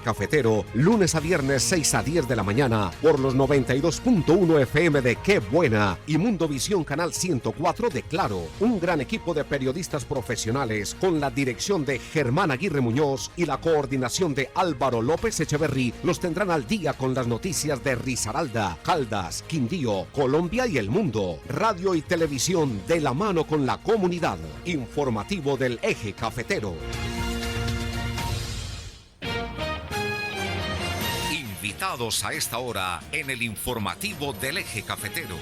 Cafetero, lunes a viernes 6 a 10 de la mañana por los 92.1 FM de Qué Buena y Mundovisión Canal 104 de Claro. Un gran equipo de periodistas profesionales con la dirección de Germán Aguirre Muñoz y la coordinación de Álvaro López Echeverry los tendrán al día con las noticias de Risaralda, Caldas, Quindío, Colombia y el mundo. Radio y televisión de la mano con la comunidad. Informativo del Eje Cafetero. Invitados a esta hora en el informativo del Eje Cafetero.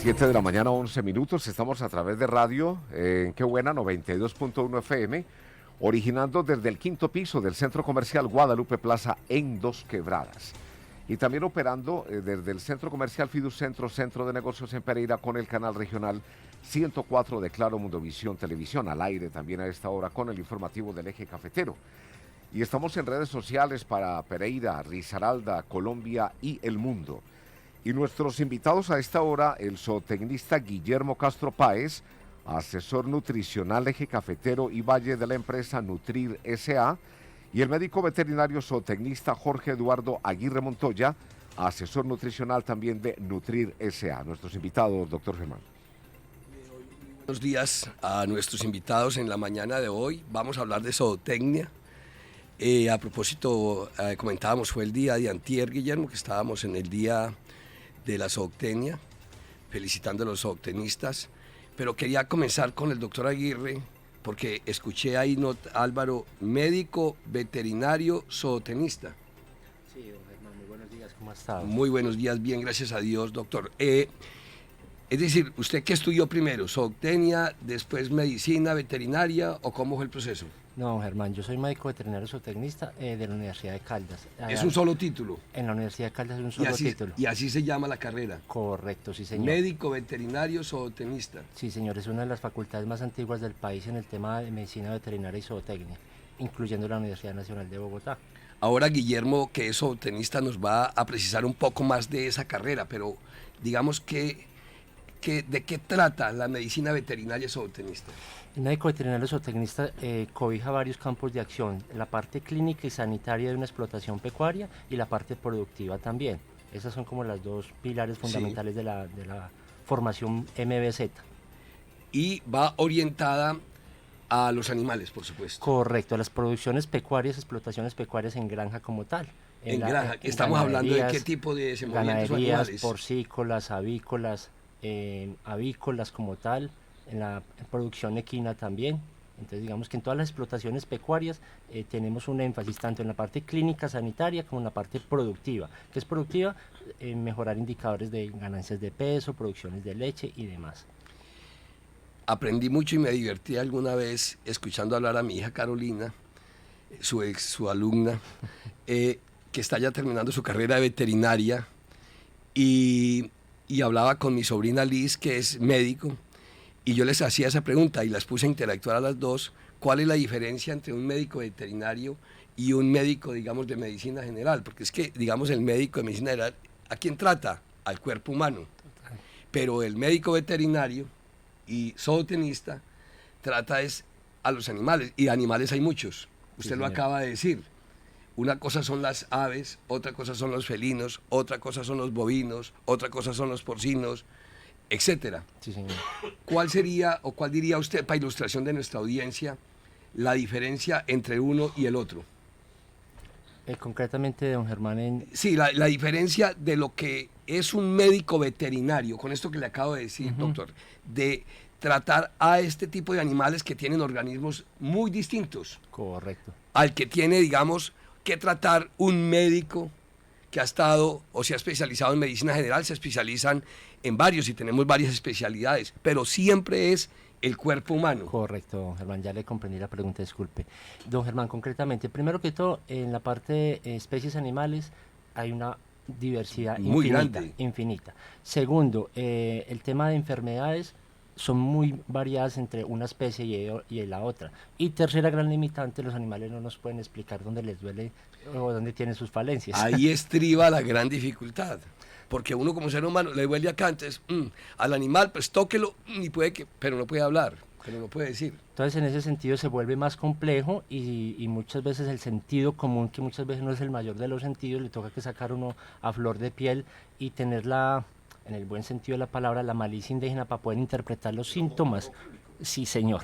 Siete de la mañana, 11 minutos. Estamos a través de radio en Qué Buena, 92.1 FM, originando desde el quinto piso del Centro Comercial Guadalupe Plaza en Dos Quebradas. Y también operando desde el Centro Comercial Fiducentro, Centro de Negocios en Pereira, con el canal regional 104 de Claro Mundovisión Televisión, al aire también a esta hora con el informativo del Eje Cafetero. Y estamos en redes sociales para Pereira, Risaralda, Colombia y el mundo. Y nuestros invitados a esta hora, el zootecnista Guillermo Castro Páez, asesor nutricional Eje Cafetero y Valle de la empresa Nutrir S.A., y el médico veterinario zootecnista Jorge Eduardo Aguirre Montoya, asesor nutricional también de Nutrir S.A. Nuestros invitados, doctor Germán. Buenos días a nuestros invitados en la mañana de hoy. Vamos a hablar de zootecnia. A propósito, comentábamos, fue el día de antier, Guillermo, que estábamos en el día de la zootecnia, felicitando a los zootecnistas. Pero quería comenzar con el doctor Aguirre, porque escuché ahí, Álvaro, médico, veterinario, zootecnista. Sí, don Germán, muy buenos días, ¿cómo ha estado? Muy buenos días, bien, gracias a Dios, doctor. Es decir, ¿usted qué estudió primero? ¿Zootecnia, después medicina veterinaria o cómo fue el proceso? No, don Germán, yo soy médico veterinario zootecnista de la Universidad de Caldas. ¿Es un solo título? En la Universidad de Caldas es un solo título. ¿Y así se llama la carrera? Correcto, sí señor. Médico veterinario zootecnista. Sí señor, es una de las facultades más antiguas del país en el tema de medicina veterinaria y zootecnia, incluyendo la Universidad Nacional de Bogotá. Ahora Guillermo, que es zootecnista, nos va a precisar un poco más de esa carrera, pero digamos que ¿de qué trata la medicina veterinaria zootecnista? El médico veterinario zootecnista cobija varios campos de acción, la parte clínica y sanitaria de una explotación pecuaria y la parte productiva también. Esas son como las dos pilares fundamentales de la formación MBZ. Y va orientada a los animales, por supuesto. Correcto, a las producciones pecuarias, explotaciones pecuarias en granja como tal. En granja, estamos hablando de qué tipo de desenvolvimientos animales. Porcícolas, avícolas, avícolas como tal, en la producción equina también. Entonces digamos que en todas las explotaciones pecuarias tenemos un énfasis tanto en la parte clínica sanitaria como en la parte productiva. ¿Qué es productiva? Mejorar indicadores de ganancias de peso, producciones de leche y demás. Aprendí mucho y me divertí alguna vez escuchando hablar a mi hija Carolina, su alumna, que está ya terminando su carrera de veterinaria, y hablaba con mi sobrina Liz, que es médico, y yo les hacía esa pregunta y las puse a interactuar a las dos. ¿Cuál es la diferencia entre un médico veterinario y un médico, digamos, de medicina general? Porque es que, digamos, el médico de medicina general, ¿a quién trata? Al cuerpo humano. Pero el médico veterinario y zootecnista trata es a los animales, y animales hay muchos. Usted lo acaba de decir. Una cosa son las aves, otra cosa son los felinos, otra cosa son los bovinos, otra cosa son los porcinos, etcétera. Sí, señor. ¿Cuál sería o cuál diría usted, para ilustración de nuestra audiencia, la diferencia entre uno y el otro? Concretamente, don Germán, Sí, la diferencia de lo que es un médico veterinario, con esto que le acabo de decir, doctor, de tratar a este tipo de animales que tienen organismos muy distintos. Correcto. Al que tiene, digamos, que tratar un médico que ha estado o se ha especializado en medicina general. Se especializan en varios y tenemos varias especialidades, pero siempre es el cuerpo humano. Correcto, don Germán, ya le comprendí la pregunta, disculpe. Don Germán, concretamente, primero que todo, en la parte de especies animales hay una diversidad muy infinita, grande. Infinita. Segundo, el tema de enfermedades son muy variadas entre una especie y la otra. Y tercera gran limitante, los animales no nos pueden explicar dónde les duele o dónde tienen sus falencias. Ahí estriba la gran dificultad, porque uno como ser humano le duele acá, entonces al animal pues tóquelo y puede que, pero no puede hablar. pero no puede decir. Entonces en ese sentido se vuelve más complejo y muchas veces el sentido común, que muchas veces no es el mayor de los sentidos, le toca que sacar uno a flor de piel y tener la, en el buen sentido de la palabra, la malicia indígena para poder interpretar los síntomas. Sí, señor.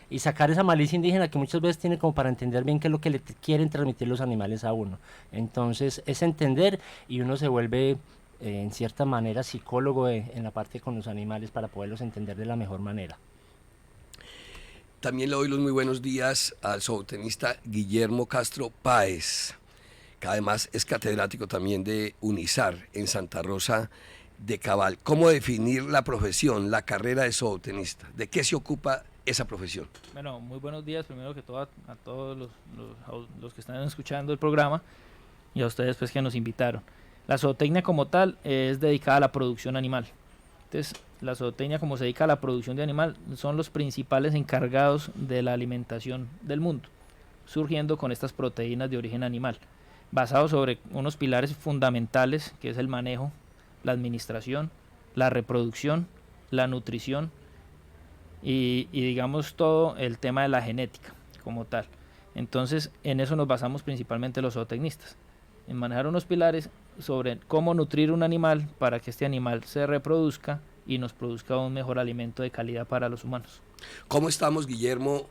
Y sacar esa malicia indígena que muchas veces tiene como para entender bien qué es lo que le quieren transmitir los animales a uno. Entonces es entender y uno se vuelve en cierta manera psicólogo en la parte con los animales para poderlos entender de la mejor manera. También le doy los muy buenos días al zootenista Guillermo Castro Páez, que además es catedrático también de UNIZAR en Santa Rosa de Cabal. ¿Cómo definir la profesión, la carrera de zootenista? ¿De qué se ocupa esa profesión? Bueno, muy buenos días primero que todo a todos los que están escuchando el programa y a ustedes pues que nos invitaron. La zootecnia como tal es dedicada a la producción animal. Entonces, la zootecnia, como se dedica a la producción de animal, son los principales encargados de la alimentación del mundo, surgiendo con estas proteínas de origen animal, basados sobre unos pilares fundamentales, que es el manejo, la administración, la reproducción, la nutrición y digamos todo el tema de la genética como tal. Entonces, en eso nos basamos principalmente los zootecnistas, en manejar unos pilares sobre cómo nutrir un animal para que este animal se reproduzca y nos produzca un mejor alimento de calidad para los humanos. ¿Cómo estamos, Guillermo,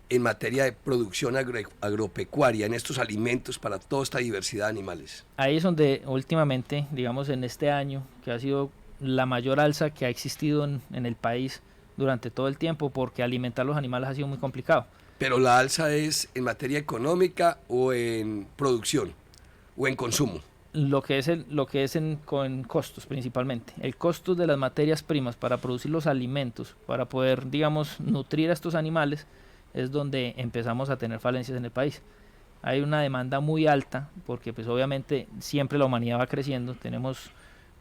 en materia de producción agropecuaria, en estos alimentos para toda esta diversidad de animales? Ahí es donde últimamente, digamos en este año, que ha sido la mayor alza que ha existido en el país durante todo el tiempo, porque alimentar los animales ha sido muy complicado. ¿Pero la alza es en materia económica o en producción o en consumo? Lo que es con costos principalmente. El costo de las materias primas para producir los alimentos, para poder, digamos, nutrir a estos animales, es donde empezamos a tener falencias en el país. Hay una demanda muy alta, porque pues obviamente siempre la humanidad va creciendo, tenemos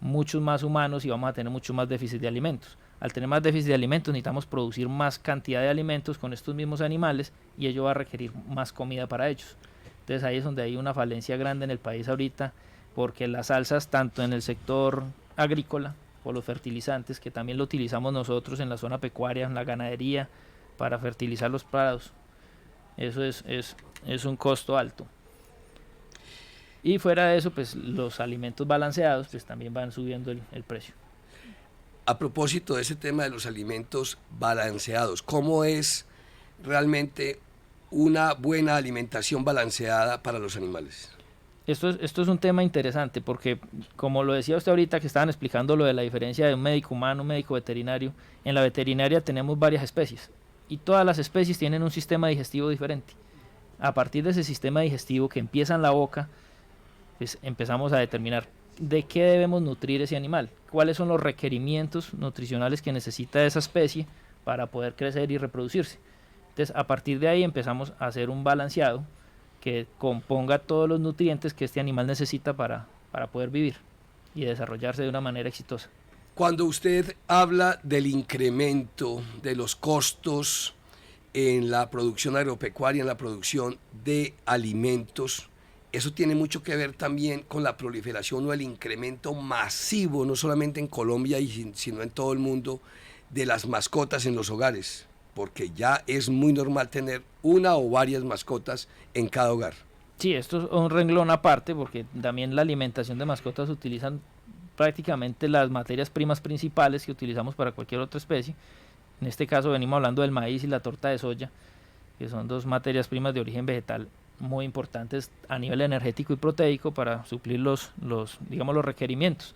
muchos más humanos y vamos a tener mucho más déficit de alimentos. Al tener más déficit de alimentos necesitamos producir más cantidad de alimentos con estos mismos animales y ello va a requerir más comida para ellos. Entonces ahí es donde hay una falencia grande en el país ahorita, porque las alzas tanto en el sector agrícola, por los fertilizantes, que también lo utilizamos nosotros en la zona pecuaria, en la ganadería, para fertilizar los prados, eso es un costo alto. Y fuera de eso, pues los alimentos balanceados pues también van subiendo el precio. A propósito de ese tema de los alimentos balanceados, ¿cómo es realmente una buena alimentación balanceada para los animales? Esto es un tema interesante porque, como lo decía usted ahorita que estaban explicando lo de la diferencia de un médico humano, un médico veterinario, en la veterinaria tenemos varias especies y todas las especies tienen un sistema digestivo diferente. A partir de ese sistema digestivo que empieza en la boca, pues empezamos a determinar de qué debemos nutrir ese animal, cuáles son los requerimientos nutricionales que necesita esa especie para poder crecer y reproducirse. Entonces, a partir de ahí empezamos a hacer un balanceado que componga todos los nutrientes que este animal necesita para poder vivir y desarrollarse de una manera exitosa. Cuando usted habla del incremento de los costos en la producción agropecuaria, en la producción de alimentos, eso tiene mucho que ver también con la proliferación o el incremento masivo, no solamente en Colombia, sino en todo el mundo, de las mascotas en los hogares, porque ya es muy normal tener una o varias mascotas en cada hogar. Sí, esto es un renglón aparte, porque también la alimentación de mascotas utilizan prácticamente las materias primas principales que utilizamos para cualquier otra especie. En este caso venimos hablando del maíz y la torta de soya, que son dos materias primas de origen vegetal muy importantes a nivel energético y proteico para suplir los requerimientos.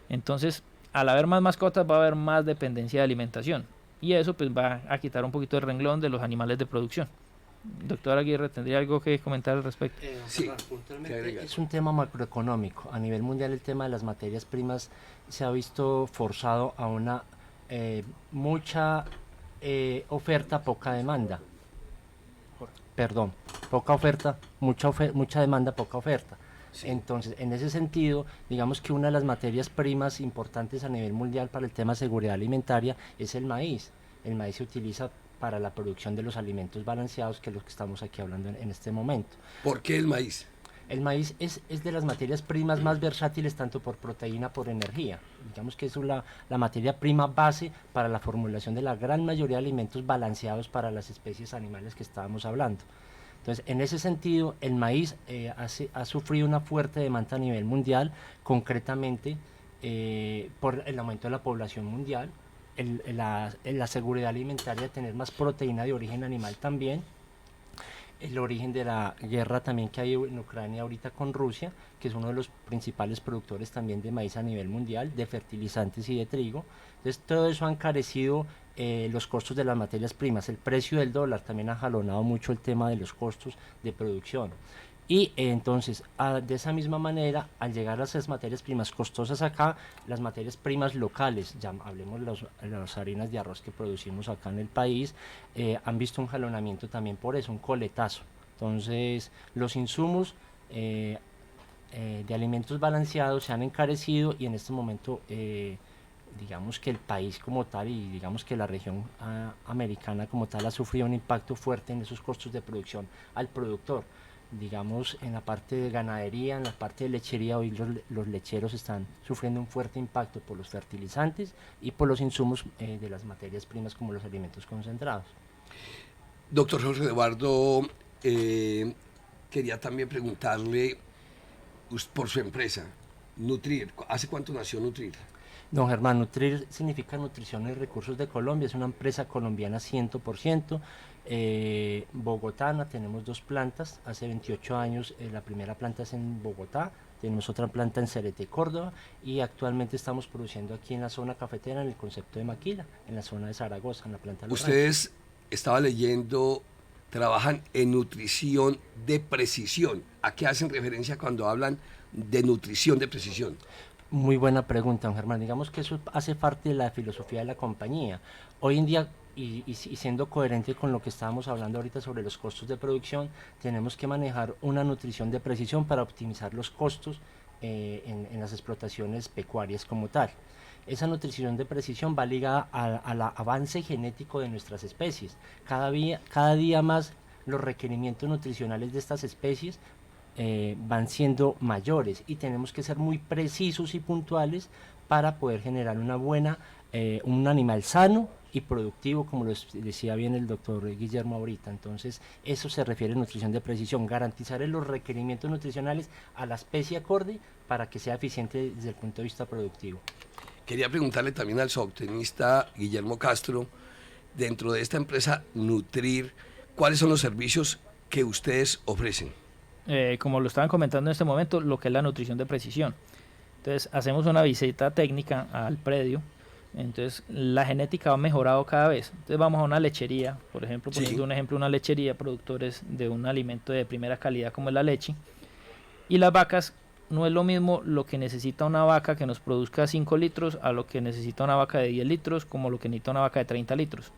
Entonces, al haber más mascotas va a haber más dependencia de alimentación y eso pues va a quitar un poquito el renglón de los animales de producción. Doctor Aguirre, ¿tendría algo que comentar al respecto? Sí, es un tema macroeconómico. A nivel mundial el tema de las materias primas se ha visto forzado a una mucha oferta, poca demanda. Perdón, poca oferta, mucha demanda, poca oferta. Sí. Entonces, en ese sentido, digamos que una de las materias primas importantes a nivel mundial para el tema de seguridad alimentaria es el maíz. El maíz se utiliza para la producción de los alimentos balanceados, que es lo que estamos aquí hablando en este momento. ¿Por qué el maíz? El maíz es de las materias primas más versátiles tanto por proteína, por energía. Digamos que es la materia prima base para la formulación de la gran mayoría de alimentos balanceados para las especies animales que estábamos hablando. Entonces, en ese sentido, el maíz ha sufrido una fuerte demanda a nivel mundial, concretamente por el aumento de la población mundial, la seguridad alimentaria de tener más proteína de origen animal también, el origen de la guerra también que hay en Ucrania ahorita con Rusia, que es uno de los principales productores también de maíz a nivel mundial, de fertilizantes y de trigo. Entonces todo eso ha encarecido los costos de las materias primas. El precio del dólar también ha jalonado mucho el tema de los costos de producción. Y entonces, de esa misma manera, al llegar a esas materias primas costosas acá, las materias primas locales, ya hablemos de las harinas de arroz que producimos acá en el país, han visto un jalonamiento también por eso, un coletazo. Entonces, los insumos de alimentos balanceados se han encarecido y en este momento, digamos que el país como tal y digamos que la región americana como tal ha sufrido un impacto fuerte en esos costos de producción al productor. Digamos, en la parte de ganadería, en la parte de lechería, hoy los lecheros están sufriendo un fuerte impacto por los fertilizantes y por los insumos de las materias primas como los alimentos concentrados. Doctor Jorge Eduardo, quería también preguntarle por su empresa, Nutrir. ¿Hace cuánto nació Nutrir? Don Germán, Nutrir significa Nutrición y Recursos de Colombia, es una empresa colombiana 100%, bogotana, tenemos 2 plantas, hace 28 años la primera planta es en Bogotá, tenemos otra planta en Cereté, Córdoba, y actualmente estamos produciendo aquí en la zona cafetera, en el concepto de Maquila, en la zona de Zaragoza, en la planta de Los Ustedes, estaba leyendo, trabajan en nutrición de precisión. ¿A qué hacen referencia cuando hablan de nutrición de precisión? Muy buena pregunta, don Germán. Digamos que eso hace parte de la filosofía de la compañía. Hoy en día, y siendo coherente con lo que estábamos hablando ahorita sobre los costos de producción, tenemos que manejar una nutrición de precisión para optimizar los costos en las explotaciones pecuarias como tal. Esa nutrición de precisión va ligada al avance genético de nuestras especies. Cada día más los requerimientos nutricionales de estas especies van siendo mayores y tenemos que ser muy precisos y puntuales para poder generar un animal sano y productivo, como lo decía bien el doctor Guillermo ahorita. Entonces, eso se refiere a nutrición de precisión, garantizar los requerimientos nutricionales a la especie acorde para que sea eficiente desde el punto de vista productivo. Quería preguntarle también al zootecnista Guillermo Castro, dentro de esta empresa Nutrir, ¿cuáles son los servicios que ustedes ofrecen? Como lo estaban comentando en este momento, lo que es la nutrición de precisión. Entonces, hacemos una visita técnica al predio. Entonces, la genética ha mejorado cada vez. Entonces, vamos a una lechería, por ejemplo, poniendo un ejemplo, una lechería, productores de un alimento de primera calidad como es la leche. Y las vacas, no es lo mismo lo que necesita una vaca que nos produzca 5 litros a lo que necesita una vaca de 10 litros, como lo que necesita una vaca de 30 litros.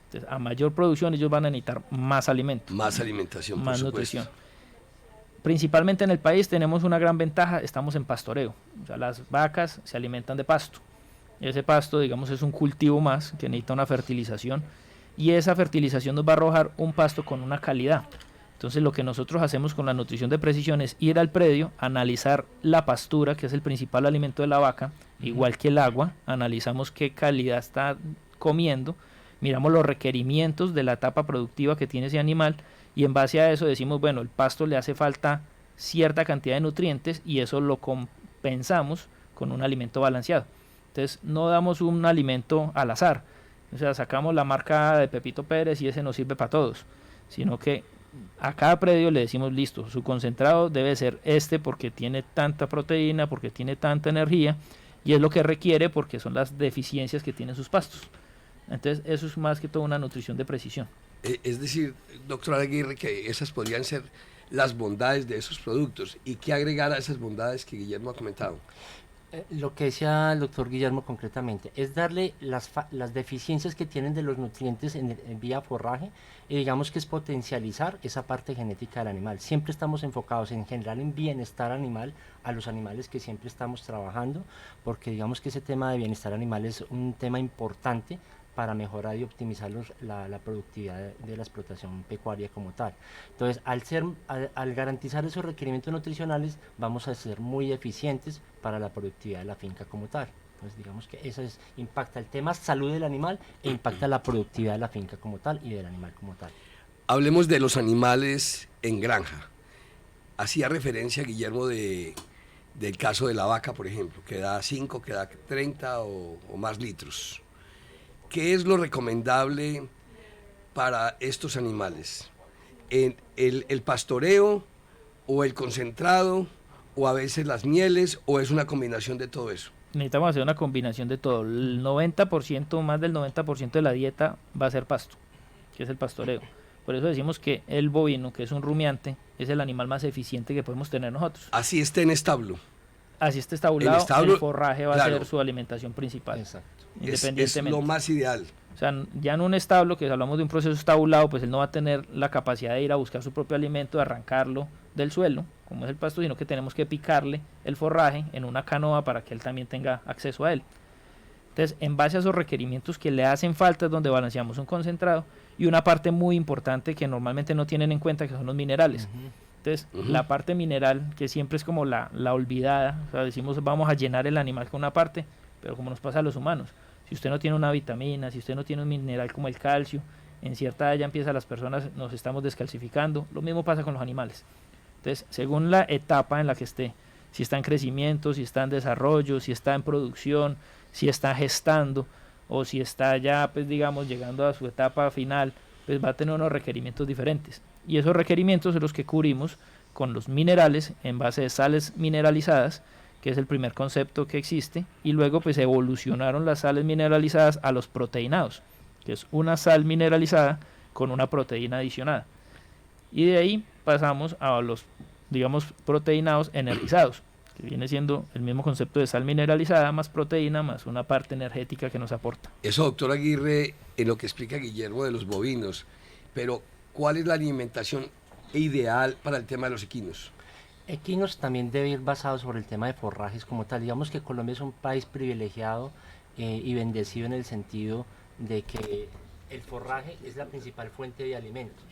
Entonces, a mayor producción, ellos van a necesitar más alimento. Más alimentación, más por nutrición. supuesto. Principalmente en el país tenemos una gran ventaja, estamos en pastoreo. O sea, las vacas se alimentan de pasto. Ese pasto, digamos, es un cultivo más que necesita una fertilización. Y esa fertilización nos va a arrojar un pasto con una calidad. Entonces, lo que nosotros hacemos con la nutrición de precisión es ir al predio, analizar la pastura, que es el principal alimento de la vaca, igual que el agua, analizamos qué calidad está comiendo, miramos los requerimientos de la etapa productiva que tiene ese animal y en base a eso decimos, bueno, el pasto le hace falta cierta cantidad de nutrientes y eso lo compensamos con un alimento balanceado. Entonces, no damos un alimento al azar, o sea, sacamos la marca de Pepito Pérez y ese nos sirve para todos, sino que a cada predio le decimos, listo, su concentrado debe ser este porque tiene tanta proteína, porque tiene tanta energía y es lo que requiere porque son las deficiencias que tienen sus pastos. Entonces, eso es más que todo una nutrición de precisión. Es decir, doctor Aguirre, que esas podrían ser las bondades de esos productos. ¿Y qué agregar a esas bondades que Guillermo ha comentado? Lo que decía el doctor Guillermo concretamente es darle las deficiencias que tienen de los nutrientes en vía forraje y digamos que es potencializar esa parte genética del animal. Siempre estamos enfocados en generar en bienestar animal a los animales que siempre estamos trabajando, porque digamos que ese tema de bienestar animal es un tema importante para mejorar y optimizar la productividad de la explotación pecuaria como tal. Entonces, al garantizar esos requerimientos nutricionales, vamos a ser muy eficientes para la productividad de la finca como tal. Entonces, digamos que eso impacta el tema salud del animal e impacta la productividad de la finca como tal y del animal como tal. Hablemos de los animales en granja. Hacía referencia, Guillermo, del caso de la vaca, por ejemplo, que da 5, que da 30 o más litros. ¿Qué es lo recomendable para estos animales? ¿El pastoreo o el concentrado o a veces las mieles o es una combinación de todo eso? Necesitamos hacer una combinación de todo. El 90%, más del 90% de la dieta va a ser pasto, que es el pastoreo. Por eso decimos que el bovino, que es un rumiante, es el animal más eficiente que podemos tener nosotros. Así esté en establo. Así está estabulado, establo, el forraje va claro, a ser su alimentación principal. Exacto. Es lo más ideal. O sea, ya en un establo, que hablamos de un proceso estabulado, pues él no va a tener la capacidad de ir a buscar su propio alimento, de arrancarlo del suelo, como es el pasto, sino que tenemos que picarle el forraje en una canoa para que él también tenga acceso a él. Entonces, en base a esos requerimientos que le hacen falta es donde balanceamos un concentrado y una parte muy importante que normalmente no tienen en cuenta, que son los minerales. Entonces, la parte mineral, que siempre es como la olvidada, o sea, decimos vamos a llenar el animal con una parte, pero como nos pasa a los humanos, si usted no tiene una vitamina, si usted no tiene un mineral como el calcio, en cierta edad ya empieza las personas, nos estamos descalcificando, lo mismo pasa con los animales. Entonces, según la etapa en la que esté, si está en crecimiento, si está en desarrollo, si está en producción, si está gestando, o si está ya, pues digamos, llegando a su etapa final, pues va a tener unos requerimientos diferentes. Y esos requerimientos son los que cubrimos con los minerales en base de sales mineralizadas, que es el primer concepto que existe, y luego pues evolucionaron las sales mineralizadas a los proteinados, que es una sal mineralizada con una proteína adicionada. Y de ahí pasamos a los, digamos, proteinados energizados, que viene siendo el mismo concepto de sal mineralizada más proteína más una parte energética que nos aporta. Eso, doctor Aguirre, en lo que explica Guillermo de los bovinos, pero ¿cuál es la alimentación ideal para el tema de los equinos? Equinos también debe ir basado sobre el tema de forrajes como tal. Digamos que Colombia es un país privilegiado y bendecido en el sentido de que el forraje es la principal fuente de alimentos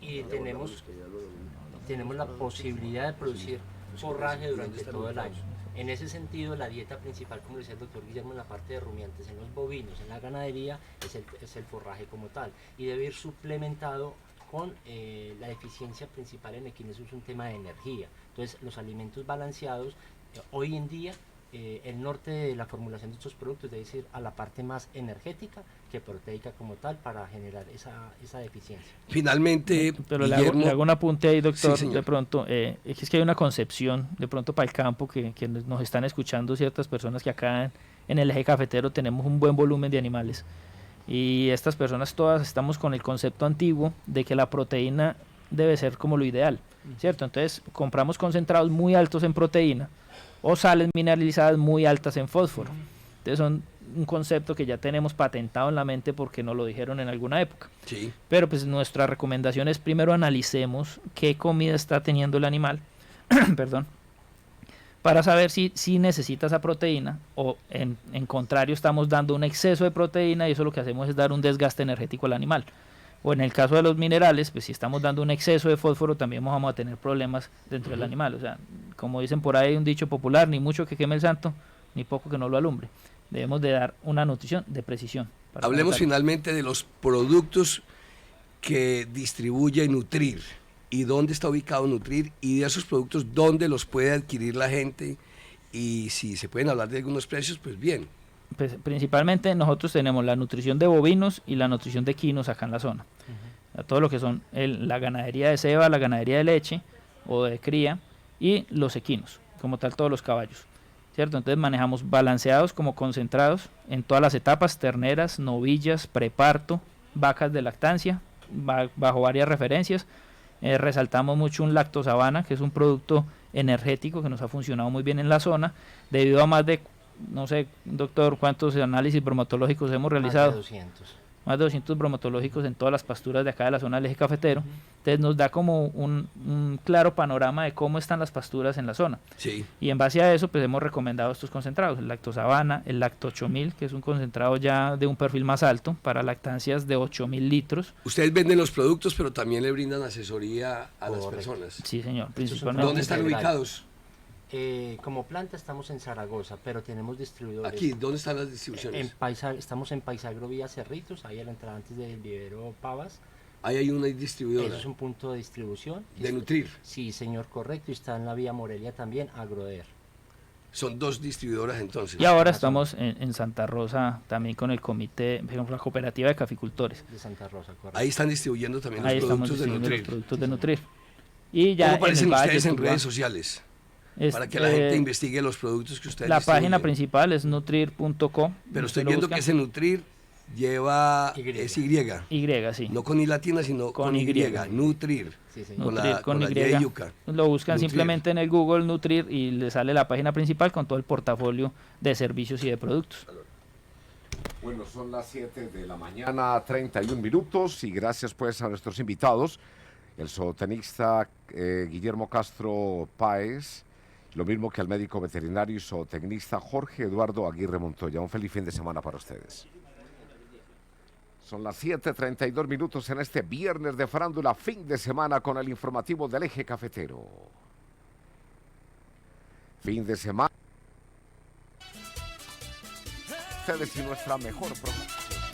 y tenemos la posibilidad de producir forraje durante todo el año. En ese sentido, la dieta principal, como decía el doctor Guillermo, en la parte de rumiantes, en los bovinos, en la ganadería, es el forraje como tal, y debe ir suplementado con la eficiencia principal en equinos, es un tema de energía. Entonces, los alimentos balanceados, hoy en día, el norte de la formulación de estos productos debe ir a la parte más energética que proteica como tal para generar esa eficiencia. Finalmente, pero Guillermo, le hago un apunte ahí, doctor, sí, de pronto, es que hay una concepción de pronto para el campo que nos están escuchando ciertas personas que acá en el eje cafetero tenemos un buen volumen de animales y estas personas todas estamos con el concepto antiguo de que la proteína debe ser como lo ideal, ¿cierto? Entonces compramos concentrados muy altos en proteína o sales mineralizadas muy altas en fósforo. Entonces son un concepto que ya tenemos patentado en la mente porque nos lo dijeron en alguna época. sí. Pero pues nuestra recomendación es primero analicemos qué comida está teniendo el animal, perdón, para saber si necesita esa proteína o en contrario estamos dando un exceso de proteína y eso lo que hacemos es dar un desgaste energético al animal. O en el caso de los minerales, pues si estamos dando un exceso de fósforo también vamos a tener problemas dentro del animal. O sea, como dicen por ahí un dicho popular, ni mucho que queme el santo, ni poco que no lo alumbre. Debemos de dar una nutrición de precisión. Hablemos finalmente de los productos que distribuye Nutrir y dónde está ubicado Nutrir y de esos productos dónde los puede adquirir la gente y si se pueden hablar de algunos precios, pues bien. Pues principalmente nosotros tenemos la nutrición de bovinos y la nutrición de equinos acá en la zona. Todo lo que son la ganadería de ceba, la ganadería de leche o de cría y los equinos, como tal todos los caballos, ¿cierto? Entonces manejamos balanceados como concentrados en todas las etapas, terneras, novillas, preparto, vacas de lactancia, bajo varias referencias. Resaltamos mucho un lactosabana, que es un producto energético que nos ha funcionado muy bien en la zona, debido a más de, no sé, doctor, cuántos análisis bromatológicos hemos realizado. Más de 200. más de 200 bromatológicos en todas las pasturas de acá de la zona del eje cafetero. Entonces nos da como un claro panorama de cómo están las pasturas en la zona. Sí. Y en base a eso, pues hemos recomendado estos concentrados, el Lacto Sabana, el Lacto 8000, que es un concentrado ya de un perfil más alto para lactancias de 8000 litros. Ustedes venden los productos, pero también le brindan asesoría a las personas. Sí, señor, es un principalmente. ¿Dónde están integral. ubicados? Como planta estamos en Zaragoza, pero tenemos distribuidores. Aquí, ¿dónde están las distribuciones? Estamos en Paisagro Vía Cerritos, ahí a la entrada antes del vivero Pavas. Ahí hay una distribuidora. Eso es un punto de distribución. De Nutrir. Sí, señor, correcto. Y está en la Vía Morelia también, Agroder. Son 2 distribuidoras entonces. Y ahora estamos en Santa Rosa también con el comité, por ejemplo, la cooperativa de caficultores. De Santa Rosa, correcto. Ahí están distribuyendo también Ahí los estamos productos de distribuyendo los Nutrir. productos de Nutrir. Y ya ¿Cómo aparecen en el Valle, ustedes en Tuluá, redes sociales? es, Para que la gente investigue los productos que ustedes La página distribuyen. principal es nutrir.co. Pero estoy viendo que ese Nutrir lleva Y. es Y. Y, sí. No con I latina, sino con Y. Nutrir. Sí, señor. Con Nutrir la, con con la Y. Y de yuca. Lo buscan Nutrir. simplemente en el Google Nutrir y le sale la página principal con todo el portafolio de servicios y de productos. Bueno, son las 7 de la mañana, 31 minutos, y gracias pues a nuestros invitados, el zootenista Guillermo Castro Páez, lo mismo que al médico veterinario y zootecnista Jorge Eduardo Aguirre Montoya. Un feliz fin de semana para ustedes. Son las 7:32 minutos en este viernes de farándula, fin de semana con el informativo del eje cafetero. Fin de semana. Ustedes y nuestra mejor programación.